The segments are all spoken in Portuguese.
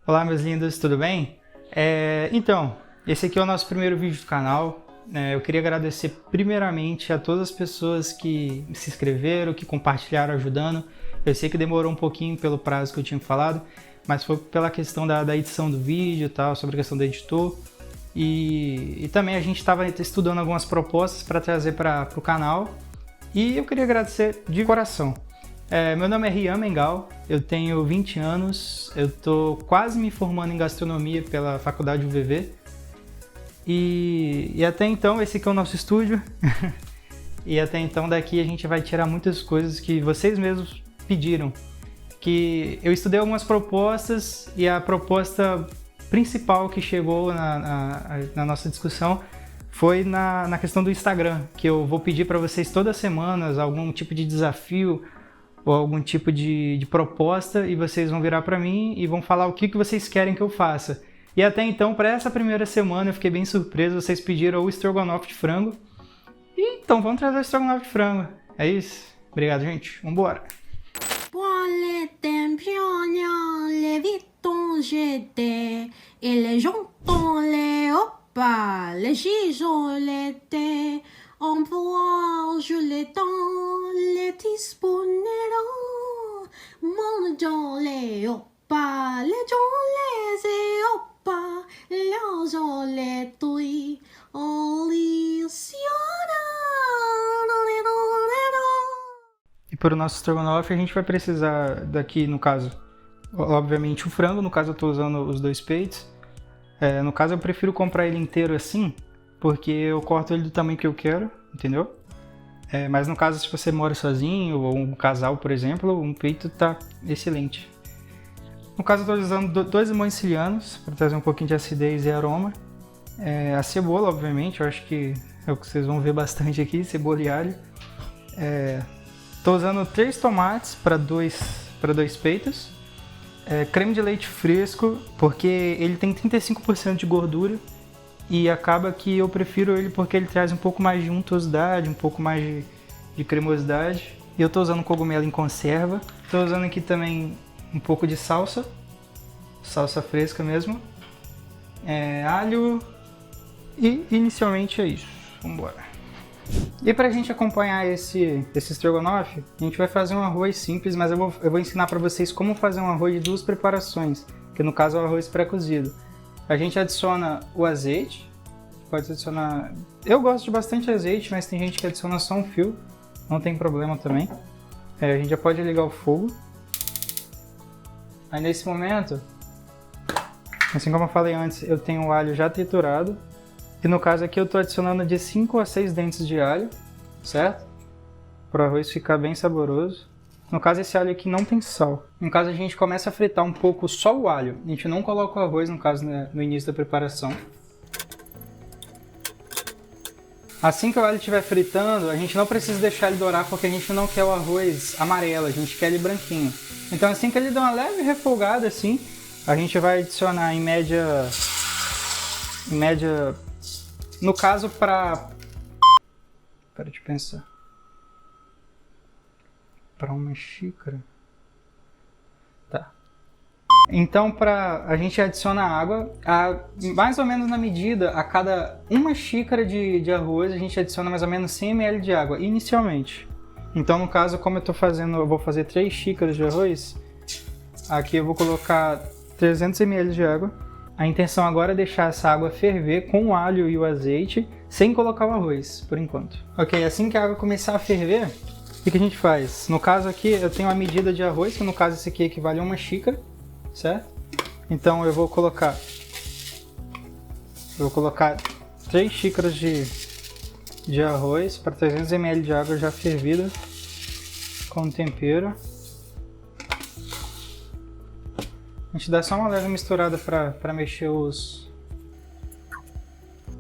Olá, meus lindos, tudo bem? Então, esse aqui é o nosso primeiro vídeo do canal. Eu queria agradecer primeiramente a todas as pessoas que se inscreveram, que compartilharam ajudando. Eu sei que demorou um pouquinho pelo prazo que eu tinha falado, mas foi pela questão da edição do vídeo e tal, sobre a questão do editor. E também a gente estava estudando algumas propostas para trazer para o canal. E eu queria agradecer de coração. Meu nome é Rian Mengal, eu tenho 20 anos, eu estou quase me formando em gastronomia pela faculdade UVV. E até então, esse aqui é o nosso estúdio. E até então daqui a gente vai tirar muitas coisas que vocês mesmos pediram. Que eu estudei algumas propostas e a proposta principal que chegou na nossa discussão foi na questão do Instagram, que eu vou pedir para vocês todas as semanas algum tipo de desafio ou algum tipo de proposta, e vocês vão virar para mim e vão falar o que vocês querem que eu faça. E até então, para essa primeira semana, eu fiquei bem surpreso, vocês pediram o estrogonofe de frango. E então, vamos trazer o estrogonofe de frango. É isso? Obrigado, gente. Vambora! On voit, je l'étends, les disponeront. Mon dans les opa, les dans les opa, les dans les tui, on E para o nosso estrogonofe a gente vai precisar daqui, no caso, obviamente o frango, no caso eu estou usando os 2 peitos. No caso eu prefiro comprar ele inteiro assim, porque eu corto ele do tamanho que eu quero, entendeu? Mas no caso, se você mora sozinho ou um casal, por exemplo, um peito tá excelente. No caso, eu estou usando 2 limões sicilianos para trazer um pouquinho de acidez e aroma. A cebola, obviamente, eu acho que é o que vocês vão ver bastante aqui, cebola e alho. Estou usando 3 tomates para dois peitos. Creme de leite fresco, porque ele tem 35% de gordura. E acaba que eu prefiro ele porque ele traz um pouco mais de untuosidade, um pouco mais de cremosidade. E eu estou usando cogumelo em conserva. Estou usando aqui também um pouco de salsa fresca mesmo. Alho. E inicialmente é isso. Vamos embora. E para a gente acompanhar esse estrogonofe, a gente vai fazer um arroz simples, mas eu vou ensinar para vocês como fazer um arroz de 2 preparações, que no caso é o arroz pré-cozido. A gente adiciona o azeite, pode adicionar... Eu gosto de bastante azeite, mas tem gente que adiciona só um fio, não tem problema também. A gente já pode ligar o fogo. Aí nesse momento, assim como eu falei antes, eu tenho o alho já triturado. E no caso aqui eu estou adicionando de 5 a 6 dentes de alho, certo? Para o arroz ficar bem saboroso. No caso, esse alho aqui não tem sal. No caso, a gente começa a fritar um pouco só o alho. A gente não coloca o arroz, no caso, no início da preparação. Assim que o alho estiver fritando, a gente não precisa deixar ele dourar, porque a gente não quer o arroz amarelo, a gente quer ele branquinho. Então, assim que ele dá uma leve refogada, assim, a gente vai adicionar em média, no caso, para de pensar. Para uma xícara. Tá. Então, a gente adiciona água, mais ou menos na medida, a cada 1 xícara de arroz, a gente adiciona mais ou menos 100 ml de água, inicialmente. Então, no caso, como eu vou fazer 3 xícaras de arroz, aqui eu vou colocar 300 ml de água. A intenção agora é deixar essa água ferver com o alho e o azeite, sem colocar o arroz, por enquanto. Ok, assim que a água começar a ferver, o que a gente faz? No caso aqui, eu tenho a medida de arroz, que no caso esse aqui equivale a 1 xícara, certo? Então eu vou colocar 3 xícaras de arroz para 300 ml de água já fervida com tempero. A gente dá só uma leve misturada para mexer os...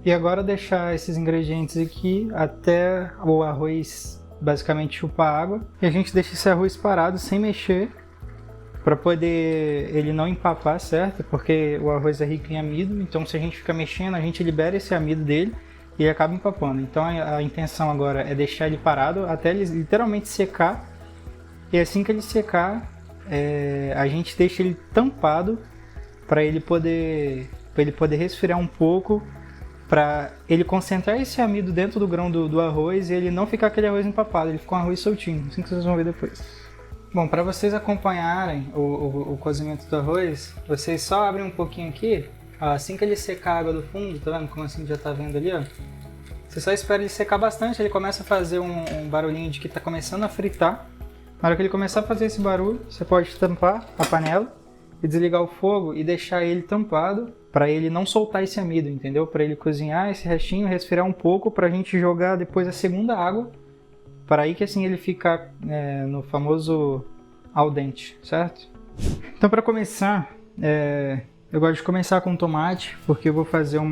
E agora deixar esses ingredientes aqui até o arroz basicamente chupar água. E a gente deixa esse arroz parado sem mexer, para poder ele não empapar, certo? Porque o arroz é rico em amido, então se a gente ficar mexendo, a gente libera esse amido dele e ele acaba empapando. Então a intenção agora é deixar ele parado até ele literalmente secar. E assim que ele secar, a gente deixa ele tampado para ele poder resfriar um pouco, para ele concentrar esse amido dentro do grão do arroz e ele não ficar aquele arroz empapado, ele fica um arroz soltinho, assim que vocês vão ver depois. Bom, para vocês acompanharem o cozimento do arroz, vocês só abrem um pouquinho aqui, ó, assim que ele secar a água do fundo, tá vendo como assim já tá vendo ali, ó? Você só espera ele secar bastante, ele começa a fazer um barulhinho de que tá começando a fritar. Na hora que ele começar a fazer esse barulho, você pode tampar a panela e desligar o fogo e deixar ele tampado para ele não soltar esse amido, entendeu? Para ele cozinhar esse restinho, resfriar um pouco, para a gente jogar depois a segunda água, para aí que assim ele ficar no famoso al dente, certo? Então para começar, eu gosto de começar com tomate, porque eu vou fazer um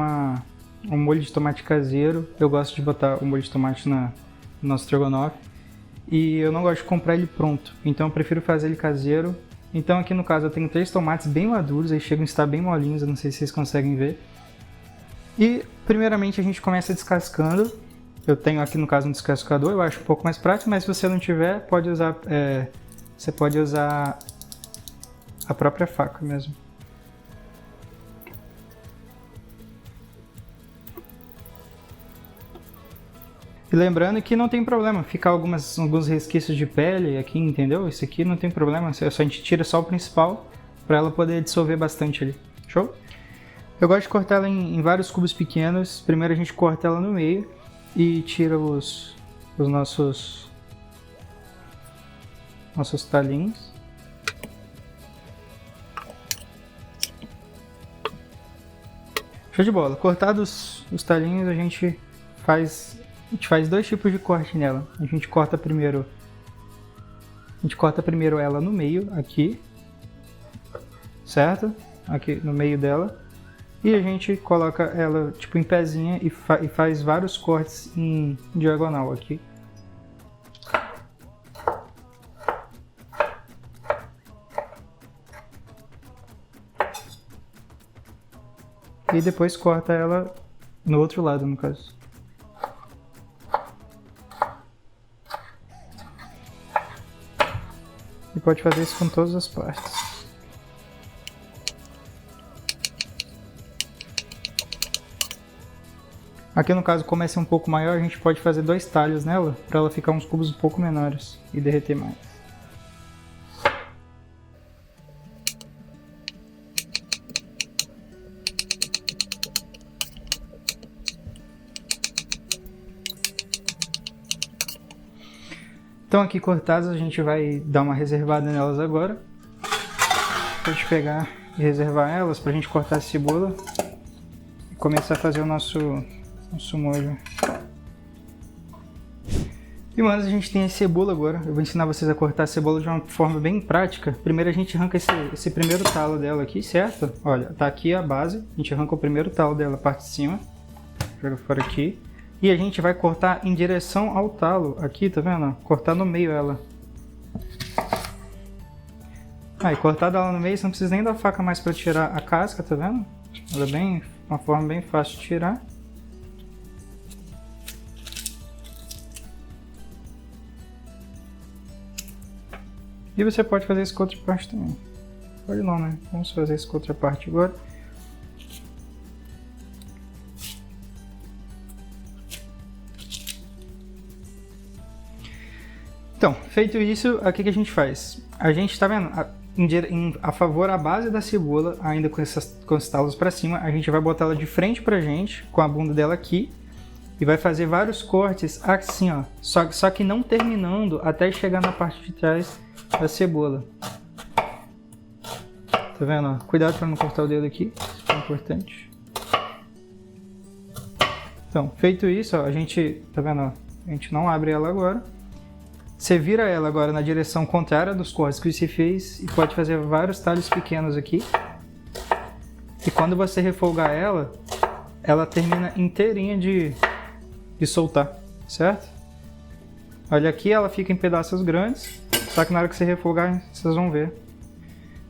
molho de tomate caseiro. Eu gosto de botar o molho de tomate no nosso estrogonofe. E eu não gosto de comprar ele pronto, então eu prefiro fazer ele caseiro. Então aqui no caso eu tenho 3 tomates bem maduros, eles chegam a estar bem molinhos, eu não sei se vocês conseguem ver. E primeiramente a gente começa descascando. Eu tenho aqui no caso um descascador, eu acho um pouco mais prático, mas se você não tiver, você pode usar a própria faca mesmo. E lembrando que não tem problema ficar alguns resquícios de pele aqui, entendeu? Esse aqui não tem problema, a gente tira só o principal para ela poder dissolver bastante ali, show? Eu gosto de cortar ela em vários cubos pequenos. Primeiro a gente corta ela no meio e tira os nossos talinhos. Show de bola, cortados os talinhos a gente faz 2 tipos de corte nela. A gente corta primeiro ela no meio, aqui, certo? Aqui no meio dela. E a gente coloca ela tipo em pezinha e faz vários cortes em diagonal aqui. E depois corta ela no outro lado, no caso. E pode fazer isso com todas as partes. Aqui no caso, como essa é um pouco maior, a gente pode fazer 2 talhos nela, para ela ficar uns cubos um pouco menores e derreter mais. Então aqui cortadas a gente vai dar uma reservada nelas agora. Pode pegar e reservar elas pra gente cortar a cebola e começar a fazer o nosso molho. E mas a gente tem a cebola agora. Eu vou ensinar vocês a cortar a cebola de uma forma bem prática. Primeiro a gente arranca esse primeiro talo dela aqui, certo? Olha, tá aqui a base. A gente arranca o primeiro talo dela, a parte de cima. Joga fora aqui. E a gente vai cortar em direção ao talo, aqui, tá vendo? Cortar no meio ela. Aí, cortada ela no meio, você não precisa nem da faca mais para tirar a casca, tá vendo? Ela é uma forma bem fácil de tirar. E você pode fazer isso com outra parte também. Pode não, né? Vamos fazer isso com outra parte agora. Então, feito isso, o que a gente faz? A gente tá vendo, a favor a base da cebola, ainda com os talos para cima, a gente vai botar ela de frente pra gente, com a bunda dela aqui, e vai fazer vários cortes assim, ó, só que não terminando até chegar na parte de trás da cebola. Tá vendo? Ó? Cuidado para não cortar o dedo aqui, isso é importante. Então, feito isso, ó, a gente, tá vendo? Ó, a gente não abre ela agora. Você vira ela agora na direção contrária dos cortes que você fez e pode fazer vários talhos pequenos aqui. E quando você refolgar ela, ela termina inteirinha de soltar, certo? Olha aqui, ela fica em pedaços grandes, só que na hora que você refolgar, vocês vão ver.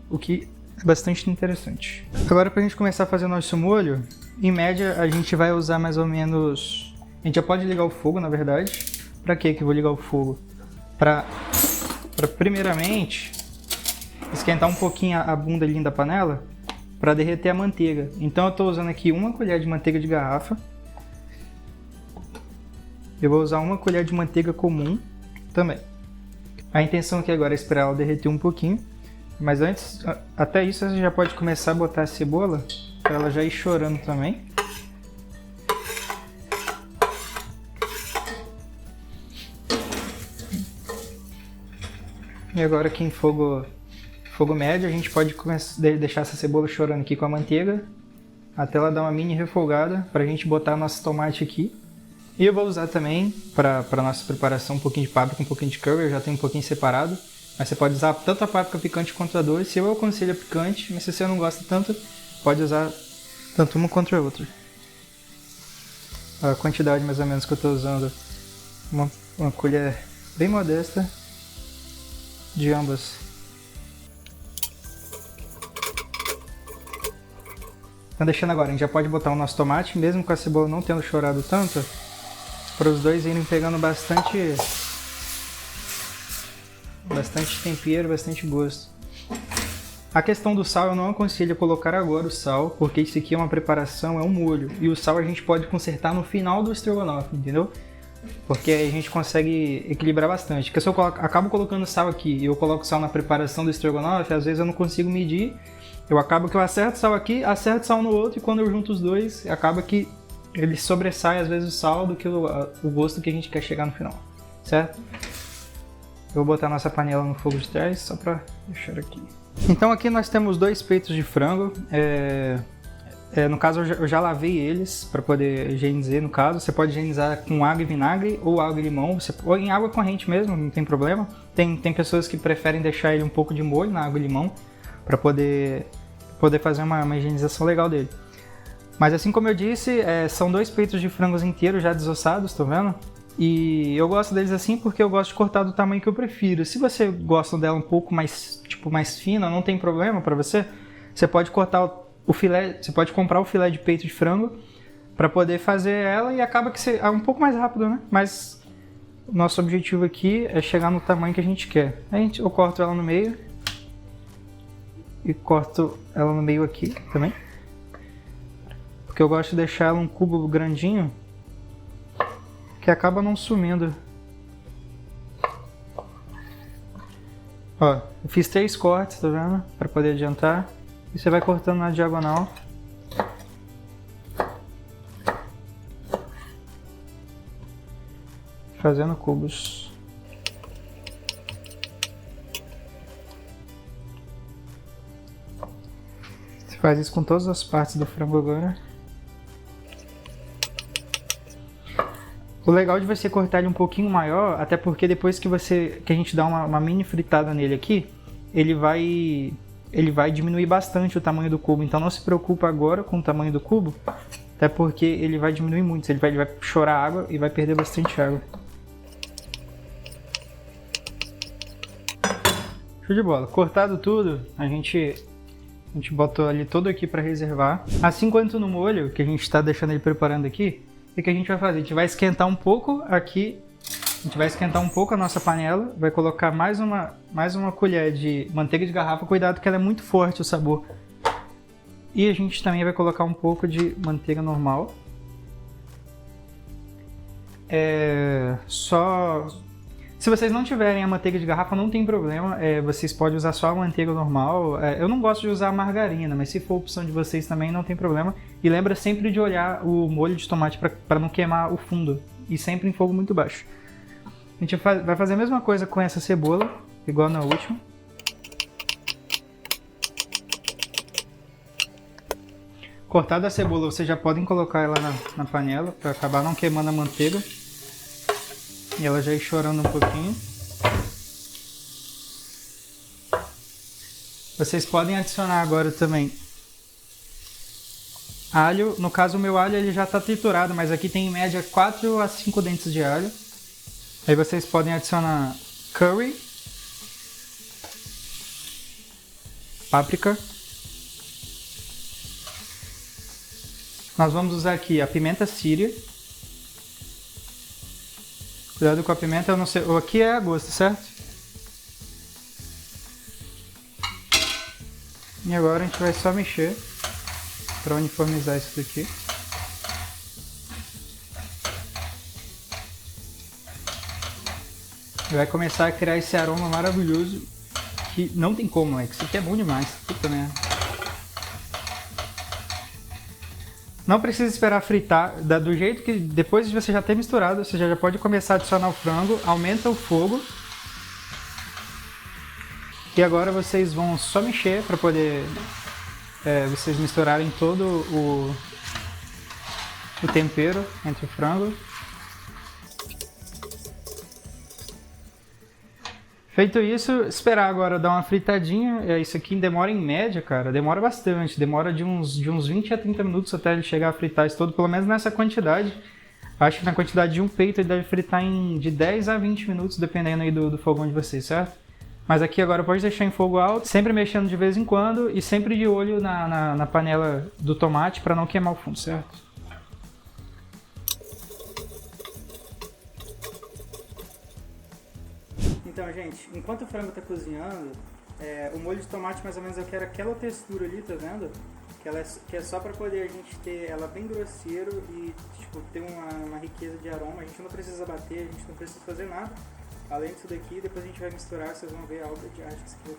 O que é bastante interessante. Agora, para a gente começar a fazer o nosso molho, em média a gente vai usar mais ou menos... A gente já pode ligar o fogo, na verdade. Para que eu vou ligar o fogo? Para primeiramente esquentar um pouquinho a bunda ali da panela para derreter a manteiga. Então eu estou usando aqui 1 colher de manteiga de garrafa. Eu vou usar 1 colher de manteiga comum também. A intenção aqui agora é esperar ela derreter um pouquinho. Mas antes, até isso, você já pode começar a botar a cebola para ela já ir chorando também. E agora aqui em fogo médio, a gente pode deixar essa cebola chorando aqui com a manteiga até ela dar uma mini refogada para a gente botar nosso tomate aqui. E eu vou usar também para nossa preparação um pouquinho de páprica, um pouquinho de curry, eu já tenho um pouquinho separado. Mas você pode usar tanto a páprica picante quanto a doce. Eu aconselho a picante, mas se você não gosta tanto, pode usar tanto uma quanto a outra. A quantidade mais ou menos que eu estou usando, uma colher bem modesta de ambas. Então deixando agora, a gente já pode botar o nosso tomate, mesmo com a cebola não tendo chorado tanto, para os dois irem pegando bastante tempero, bastante gosto. A questão do sal, eu não aconselho colocar agora o sal, porque isso aqui é uma preparação, é um molho. E o sal a gente pode consertar no final do estrogonofe, entendeu? Porque aí a gente consegue equilibrar bastante. Porque se eu acabo colocando sal aqui e eu coloco sal na preparação do estrogonofe, às vezes eu não consigo medir. Eu acabo que eu acerto sal aqui, acerto sal no outro, e quando eu junto os dois, acaba que ele sobressai às vezes o sal do que o gosto que a gente quer chegar no final, certo? Eu vou botar nossa panela no fogo de trás só para deixar aqui. Então aqui nós temos 2 peitos de frango. No caso eu já lavei eles para poder higienizar. No caso, você pode higienizar com água e vinagre ou água e limão, ou em água corrente mesmo, não tem problema. Tem pessoas que preferem deixar ele um pouco de molho na água e limão para poder fazer uma higienização legal dele. Mas assim como eu disse, são 2 peitos de frangos inteiros já desossados, tá vendo? E eu gosto deles assim porque eu gosto de cortar do tamanho que eu prefiro. Se você gosta dela um pouco mais, mais fina, não tem problema para você. Você pode cortar o filé, você pode comprar o filé de peito de frango para poder fazer ela e acaba que é um pouco mais rápido, né? Mas o nosso objetivo aqui é chegar no tamanho que a gente quer. Eu corto ela no meio e corto ela no meio aqui também. Porque eu gosto de deixar ela um cubo grandinho que acaba não sumindo. Ó, eu fiz 3 cortes, tá vendo? Para poder adiantar. E você vai cortando na diagonal. Fazendo cubos. Você faz isso com todas as partes do frango agora. O legal de você cortar ele um pouquinho maior, até porque depois que a gente dá uma mini fritada nele aqui, ele vai diminuir bastante o tamanho do cubo. Então não se preocupa agora com o tamanho do cubo, até porque ele vai diminuir muito. Ele vai chorar água e vai perder bastante água. Show de bola. Cortado tudo, a gente botou ali todo aqui para reservar. Assim quanto no molho, que a gente está deixando ele preparando aqui, o que a gente vai fazer? A gente vai esquentar um pouco aqui, a gente vai esquentar um pouco a nossa panela, vai colocar mais uma colher de manteiga de garrafa, cuidado que ela é muito forte o sabor. E a gente também vai colocar um pouco de manteiga normal. Se vocês não tiverem a manteiga de garrafa, não tem problema, vocês podem usar só a manteiga normal. Eu não gosto de usar a margarina, mas se for opção de vocês também, não tem problema. E lembra sempre de olhar o molho de tomate para não queimar o fundo, e sempre em fogo muito baixo. A gente vai fazer a mesma coisa com essa cebola, igual na última. Cortada a cebola, vocês já podem colocar ela na panela, para acabar não queimando a manteiga. E ela já ir chorando um pouquinho. Vocês podem adicionar agora também alho. No caso, o meu alho ele já está triturado, mas aqui tem em média 4 a 5 dentes de alho. Aí vocês podem adicionar curry, páprica. Nós vamos usar aqui a pimenta síria. Cuidado com a pimenta, eu não sei, aqui é a gosto, certo? E agora a gente vai só mexer para uniformizar isso daqui. Vai começar a criar esse aroma maravilhoso que não tem como, é que isso aqui é bom demais. Puta merda. Não precisa esperar fritar, do jeito que depois de você já ter misturado, você já pode começar a adicionar o frango, aumenta o fogo. E agora vocês vão só mexer para poder vocês misturarem todo o tempero entre o frango. Feito isso, esperar agora dar uma fritadinha. Isso aqui demora em média, cara, demora bastante. Demora de uns 20 a 30 minutos até ele chegar a fritar isso todo, pelo menos nessa quantidade. Acho que na quantidade de um peito ele deve fritar de 10 a 20 minutos, dependendo aí do fogão de vocês, certo? Mas aqui agora pode deixar em fogo alto, sempre mexendo de vez em quando e sempre de olho na panela do tomate para não queimar o fundo, certo? Então, gente, enquanto o frango está cozinhando, o molho de tomate mais ou menos eu quero aquela textura ali, tá vendo? Que é só para poder a gente ter ela bem grosseiro e tipo, ter uma riqueza de aroma. A gente não precisa bater, a gente não precisa fazer nada. Além disso daqui, depois a gente vai misturar, vocês vão ver a obra de arte que isso aqui.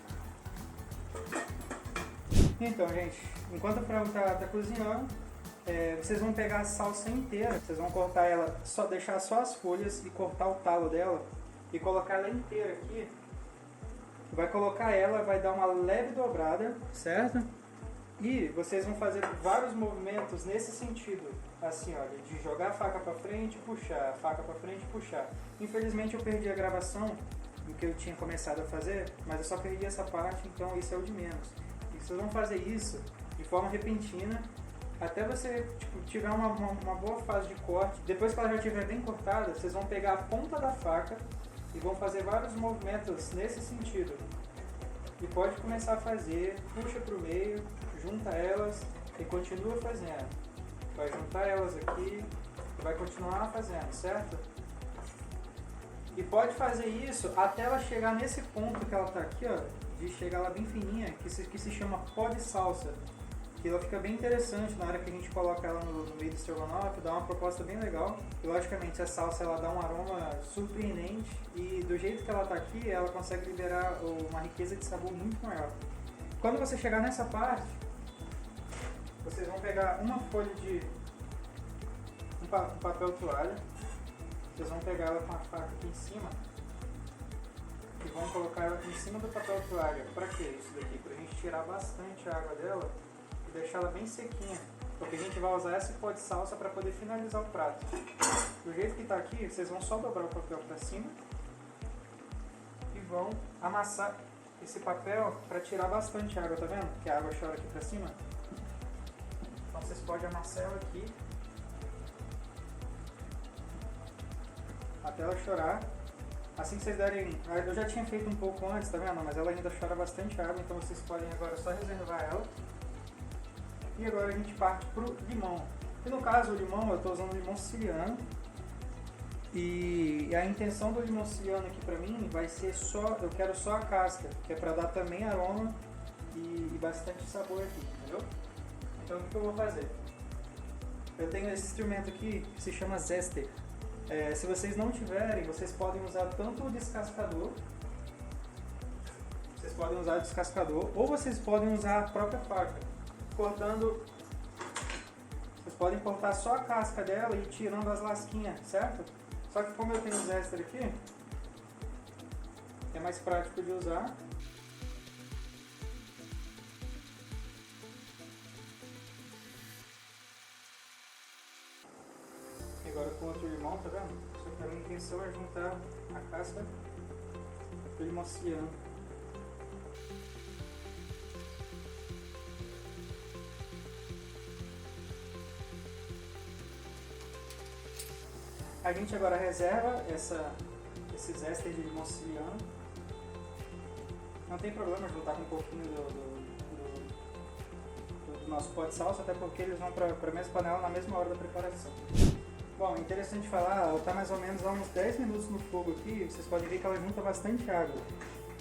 Então, gente, enquanto o frango tá cozinhando, vocês vão pegar a salsa inteira, vocês vão cortar ela, deixar só as folhas e cortar o talo dela e colocar ela inteira aqui. Vai colocar ela, vai dar uma leve dobrada, certo? E vocês vão fazer vários movimentos nesse sentido, assim, olha, de jogar a faca pra frente, puxar, a faca pra frente, puxar. Infelizmente eu perdi a gravação do que eu tinha começado a fazer, mas eu só perdi essa parte, então isso é o de menos. E vocês vão fazer isso de forma repentina, até você tiver uma boa fase de corte. Depois que ela já estiver bem cortada, vocês vão pegar a ponta da faca e vão fazer vários movimentos nesse sentido. E pode começar a fazer, puxa para o meio, junta elas e continua fazendo. Vai juntar elas aqui e vai continuar fazendo, certo? E pode fazer isso até ela chegar nesse ponto que ela está aqui, ó, de chegar lá bem fininha, que se chama pó de salsa. Que ela fica bem interessante na hora que a gente coloca ela no meio do estrogonofe, dá uma proposta bem legal. E logicamente a salsa ela dá um aroma surpreendente e do jeito que ela está aqui, ela consegue liberar uma riqueza de sabor muito maior. Quando você chegar nessa parte, vocês vão pegar uma folha de um papel toalha, vocês vão pegar ela com a faca aqui em cima e vão colocar ela em cima do papel toalha. Para que isso daqui? Para a gente tirar bastante a água dela e deixar ela bem sequinha, porque a gente vai usar esse pó de salsa para poder finalizar o prato. Do jeito que está aqui, vocês vão só dobrar o papel para cima e vão amassar esse papel para tirar bastante água, tá vendo? Que a água chora aqui para cima. Então vocês podem amassar ela aqui até ela chorar. Assim que vocês derem... Eu já tinha feito um pouco antes, tá vendo? Mas ela ainda chora bastante água, então vocês podem agora só reservar ela. E agora a gente parte pro limão. E no caso o limão, eu estou usando limão siciliano. E a intenção do limão siciliano aqui pra mim vai ser só... Eu quero só a casca, que é pra dar também aroma e bastante sabor aqui, entendeu? Então o que eu vou fazer? Eu tenho esse instrumento aqui que se chama zester. Se vocês não tiverem, vocês podem usar tanto o descascador, ou vocês podem usar a própria faca, cortando. Vocês podem cortar só a casca dela e ir tirando as lasquinhas, certo? Só que como eu tenho o zester aqui, é mais prático de usar. Agora com outro limão, tá vendo? Só que a minha intenção é juntar a casca do limão siciliano. A gente agora reserva esse zester de limão siciliano. Não tem problema juntar com um pouquinho do nosso pó de salsa, até porque eles vão para a mesma panela na mesma hora da preparação. Bom, é interessante falar, ela está mais ou menos há uns 10 minutos no fogo aqui, vocês podem ver que ela junta bastante água.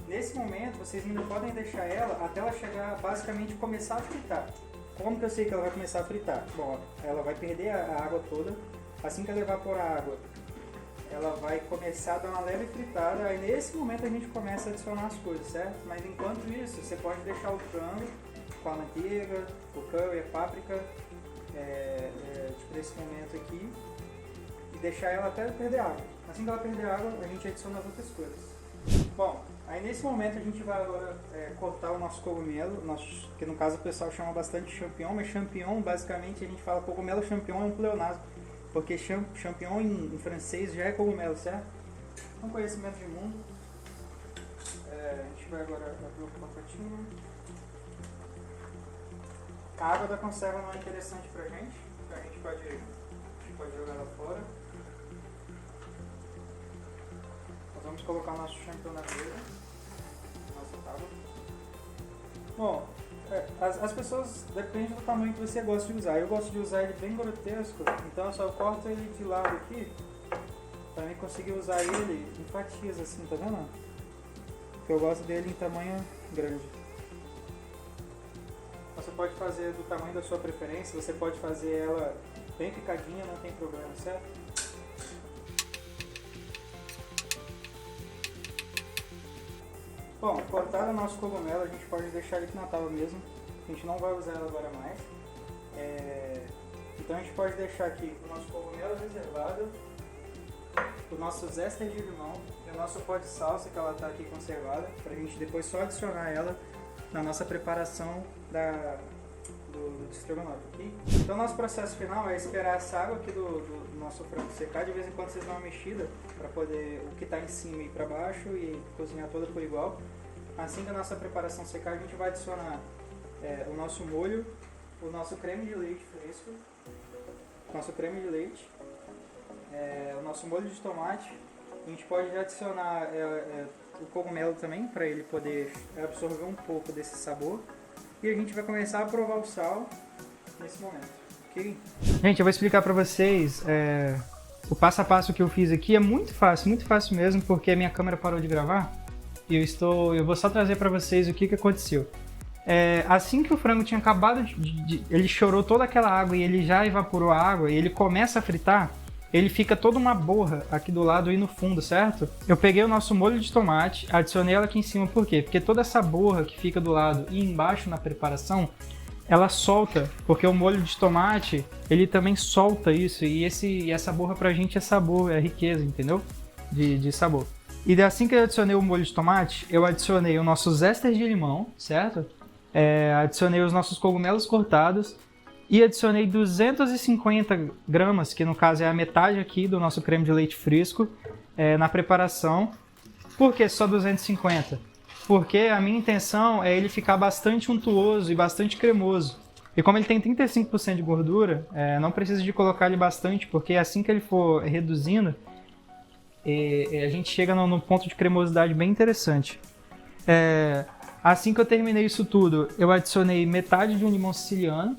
Nesse momento, vocês ainda podem deixar ela até ela chegar, basicamente, começar a fritar. Como que eu sei que ela vai começar a fritar? Bom, ela vai perder a água toda. Assim que ela evaporar a água, ela vai começar a dar uma leve fritada. Aí nesse momento a gente começa a adicionar as coisas, certo? Mas enquanto isso, você pode deixar o frango com a manteiga, o curry, a páprica, tipo esse momento aqui, e deixar ela até perder água. Assim que ela perder água, a gente adiciona as outras coisas. Bom, aí nesse momento a gente vai agora cortar o nosso cogumelo, que no caso o pessoal chama bastante champignon, mas champignon, basicamente a gente fala cogumelo champignon, é um pleonasmo, porque champignon em francês já é cogumelo, certo? É um conhecimento de mundo. A gente vai agora abrir o pacotinho. A água da conserva não é interessante pra gente, então a gente pode jogar ela fora. Nós vamos colocar o nosso champignon na mesa, nossa tábua. Bom, as pessoas, depende do tamanho que você gosta de usar. Eu gosto de usar ele bem grotesco, então eu só corto ele de lado aqui, para mim conseguir usar ele em fatias assim, tá vendo? Porque eu gosto dele em tamanho grande. Você pode fazer do tamanho da sua preferência, você pode fazer ela bem picadinha, não tem problema, certo? Bom, cortado o nosso cogumelo, a gente pode deixar ele aqui na tábua mesmo. A gente não vai usar ela agora mais. Então a gente pode deixar aqui o nosso cogumelo reservado, o nosso zester de limão e o nosso pó de salsa, que ela está aqui conservada, para a gente depois só adicionar ela na nossa preparação do estrogonofe, ok? Então nosso processo final é esperar essa água aqui do nosso frango secar. De vez em quando vocês dão uma mexida para poder o que está em cima ir para baixo e cozinhar toda por igual. Assim que a nossa preparação secar, a gente vai adicionar o nosso molho, o nosso creme de leite fresco, nosso creme de leite, o nosso molho de tomate. A gente pode adicionar o cogumelo também, para ele poder absorver um pouco desse sabor. E a gente vai começar a provar o sal nesse momento, ok? Gente, eu vou explicar para vocês o passo a passo que eu fiz aqui. É muito fácil mesmo, porque a minha câmera parou de gravar. E eu vou só trazer para vocês o que aconteceu. Assim que o frango tinha acabado ele chorou toda aquela água e ele já evaporou a água e ele começa a fritar, ele fica toda uma borra aqui do lado e no fundo, certo? Eu peguei o nosso molho de tomate, adicionei ela aqui em cima, por quê? Porque toda essa borra que fica do lado e embaixo na preparação, ela solta, porque o molho de tomate, ele também solta isso, e essa borra pra gente é sabor, é riqueza, entendeu? De sabor. E assim que eu adicionei o molho de tomate, eu adicionei o nosso zester de limão, certo? Adicionei os nossos cogumelos cortados e adicionei 250 gramas, que no caso é a metade aqui do nosso creme de leite fresco, na preparação. Por que só 250? Porque a minha intenção é ele ficar bastante untuoso e bastante cremoso. E como ele tem 35% de gordura, não precisa de colocar ele bastante, porque assim que ele for reduzindo, a gente chega num ponto de cremosidade bem interessante. Assim que eu terminei isso tudo, eu adicionei metade de um limão siciliano,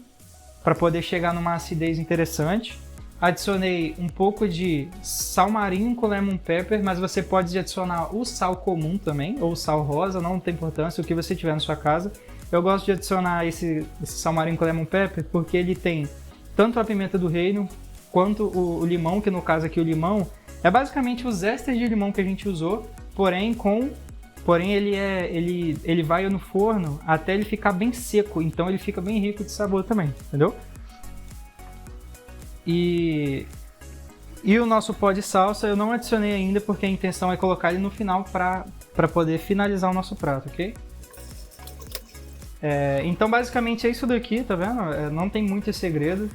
para poder chegar numa acidez interessante. Adicionei um pouco de sal marinho com lemon pepper, mas você pode adicionar o sal comum também, ou sal rosa, não tem importância, o que você tiver na sua casa. Eu gosto de adicionar esse sal marinho com lemon pepper porque ele tem tanto a pimenta do reino, quanto o limão, que no caso aqui o limão é basicamente o zester de limão que a gente usou, porém ele vai no forno até ele ficar bem seco, então ele fica bem rico de sabor também, entendeu? E o nosso pó de salsa eu não adicionei ainda, porque a intenção é colocar ele no final para poder finalizar o nosso prato, ok? Então basicamente é isso daqui, tá vendo? Não tem muito segredo.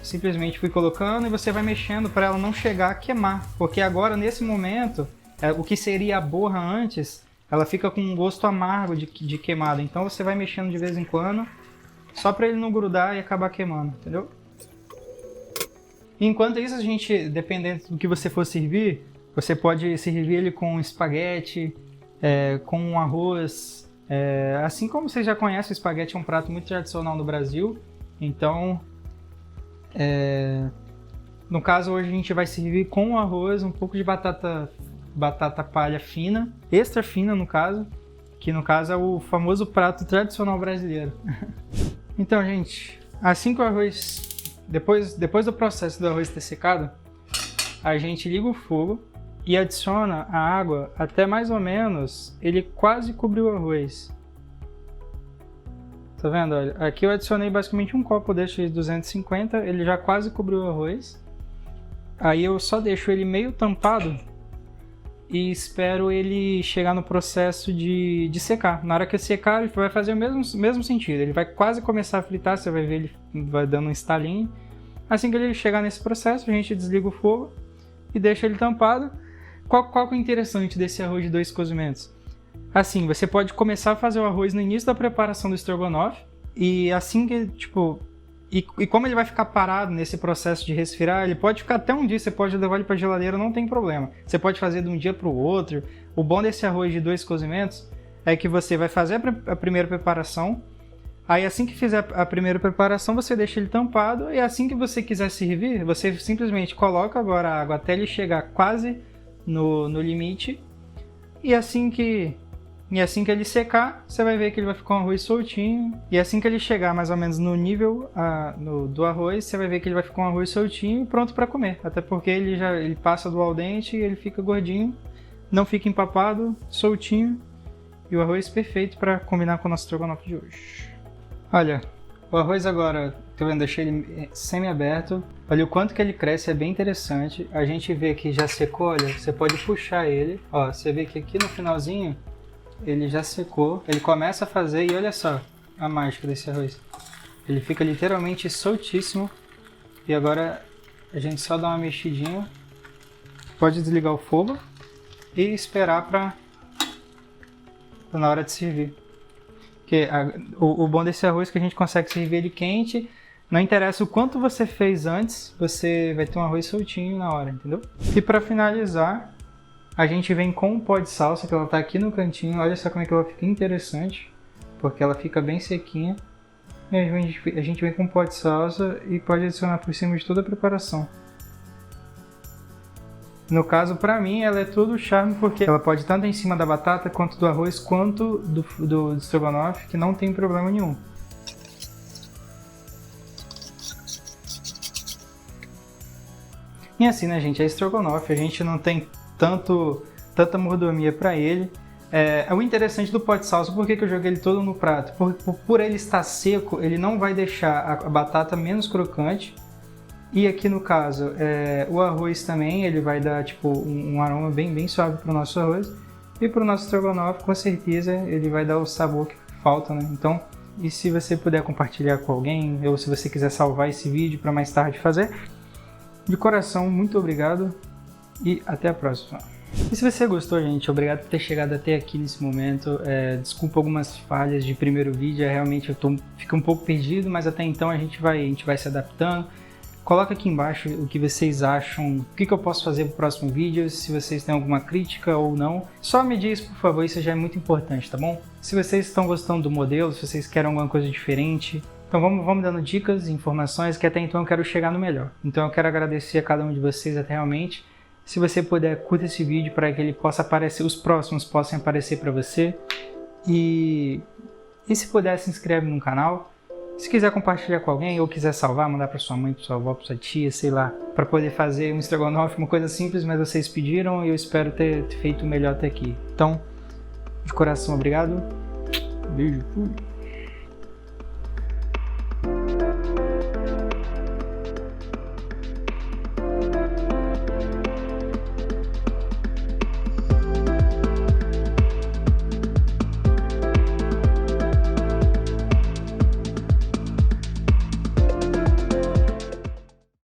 Simplesmente fui colocando e você vai mexendo para ela não chegar a queimar, porque agora nesse momento o que seria a borra antes, ela fica com um gosto amargo de queimado. Então você vai mexendo de vez em quando, só para ele não grudar e acabar queimando, entendeu? Enquanto isso, a gente, dependendo do que você for servir, você pode servir ele com espaguete, com um arroz. Assim como você já conhece, o espaguete é um prato muito tradicional no Brasil. Então, no caso hoje a gente vai servir com o arroz, um pouco de batata batata palha fina, extra fina no caso, que no caso é o famoso prato tradicional brasileiro. Então, gente, assim que o arroz, depois do processo do arroz ter secado, a gente liga o fogo e adiciona a água até mais ou menos ele quase cobrir o arroz. Tá vendo? Olha, aqui eu adicionei basicamente um copo desse de 250, ele já quase cobriu o arroz. Aí eu só deixo ele meio tampado e espero ele chegar no processo de secar. Na hora que secar, ele vai fazer o mesmo sentido. Ele vai quase começar a fritar, você vai ver ele vai dando um estalinho. Assim que ele chegar nesse processo, a gente desliga o fogo e deixa ele tampado. Qual que é o interessante desse arroz de 2 cozimentos? Assim, você pode começar a fazer o arroz no início da preparação do estrogonofe e assim que, tipo... E como ele vai ficar parado nesse processo de resfriar, ele pode ficar até um dia, você pode levar ele para a geladeira, não tem problema. Você pode fazer de um dia para o outro. O bom desse arroz de 2 cozimentos é que você vai fazer a primeira preparação, aí assim que fizer a primeira preparação, você deixa ele tampado e assim que você quiser servir, você simplesmente coloca agora a água até ele chegar quase no limite e assim que ele secar, você vai ver que ele vai ficar um arroz soltinho. E assim que ele chegar mais ou menos no nível do arroz, você vai ver que ele vai ficar um arroz soltinho e pronto para comer. Até porque ele passa do al dente e ele fica gordinho, não fica empapado, soltinho. E o arroz perfeito para combinar com o nosso estrogonofe de hoje. Olha, o arroz agora, tô vendo, deixei ele semi-aberto. Olha o quanto que ele cresce, é bem interessante. A gente vê que já secou, olha, você pode puxar ele. Ó, você vê que aqui no finalzinho ele já secou, ele começa a fazer e olha só a mágica desse arroz. Ele fica literalmente soltíssimo e agora a gente só dá uma mexidinha. Pode desligar o fogo e esperar para na hora de servir. Porque o bom desse arroz é que a gente consegue servir ele quente. Não interessa o quanto você fez antes, você vai ter um arroz soltinho na hora, entendeu? E para finalizar, a gente vem com o pó de salsa, que ela tá aqui no cantinho. Olha só como é que ela fica interessante, porque ela fica bem sequinha. E a gente vem com o pó de salsa e pode adicionar por cima de toda a preparação. No caso, pra mim, ela é todo o charme, porque ela pode tanto em cima da batata, quanto do arroz, quanto do estrogonofe, que não tem problema nenhum. E assim, né, gente, é estrogonofe, a gente não tem tanta mordomia para ele. O interessante do pó de salsa, por que eu joguei ele todo no prato? Por ele estar seco, ele não vai deixar a batata menos crocante. E aqui no caso, o arroz também, ele vai dar tipo um aroma bem suave para o nosso arroz. E para o nosso estrogonofe, com certeza, ele vai dar o sabor que falta, né? Então, e se você puder compartilhar com alguém, ou se você quiser salvar esse vídeo para mais tarde fazer, de coração, muito obrigado. E até a próxima. E se você gostou, gente, obrigado por ter chegado até aqui nesse momento. Desculpa algumas falhas de primeiro vídeo, realmente fico um pouco perdido, mas até então a gente vai se adaptando. Coloca aqui embaixo o que vocês acham, o que eu posso fazer para o próximo vídeo, se vocês têm alguma crítica ou não. Só me diz, por favor, isso já é muito importante, tá bom? Se vocês estão gostando do modelo, se vocês querem alguma coisa diferente, então vamos dando dicas e informações, que até então eu quero chegar no melhor. Então eu quero agradecer a cada um de vocês até realmente. Se você puder, curta esse vídeo para que ele possa aparecer, os próximos possam aparecer para você. E se puder, se inscreve no canal. Se quiser compartilhar com alguém ou quiser salvar, mandar para sua mãe, para sua avó, para sua tia, sei lá, para poder fazer um estrogonofe, uma coisa simples, mas vocês pediram e eu espero ter feito o melhor até aqui. Então, de coração, obrigado. Beijo, fui.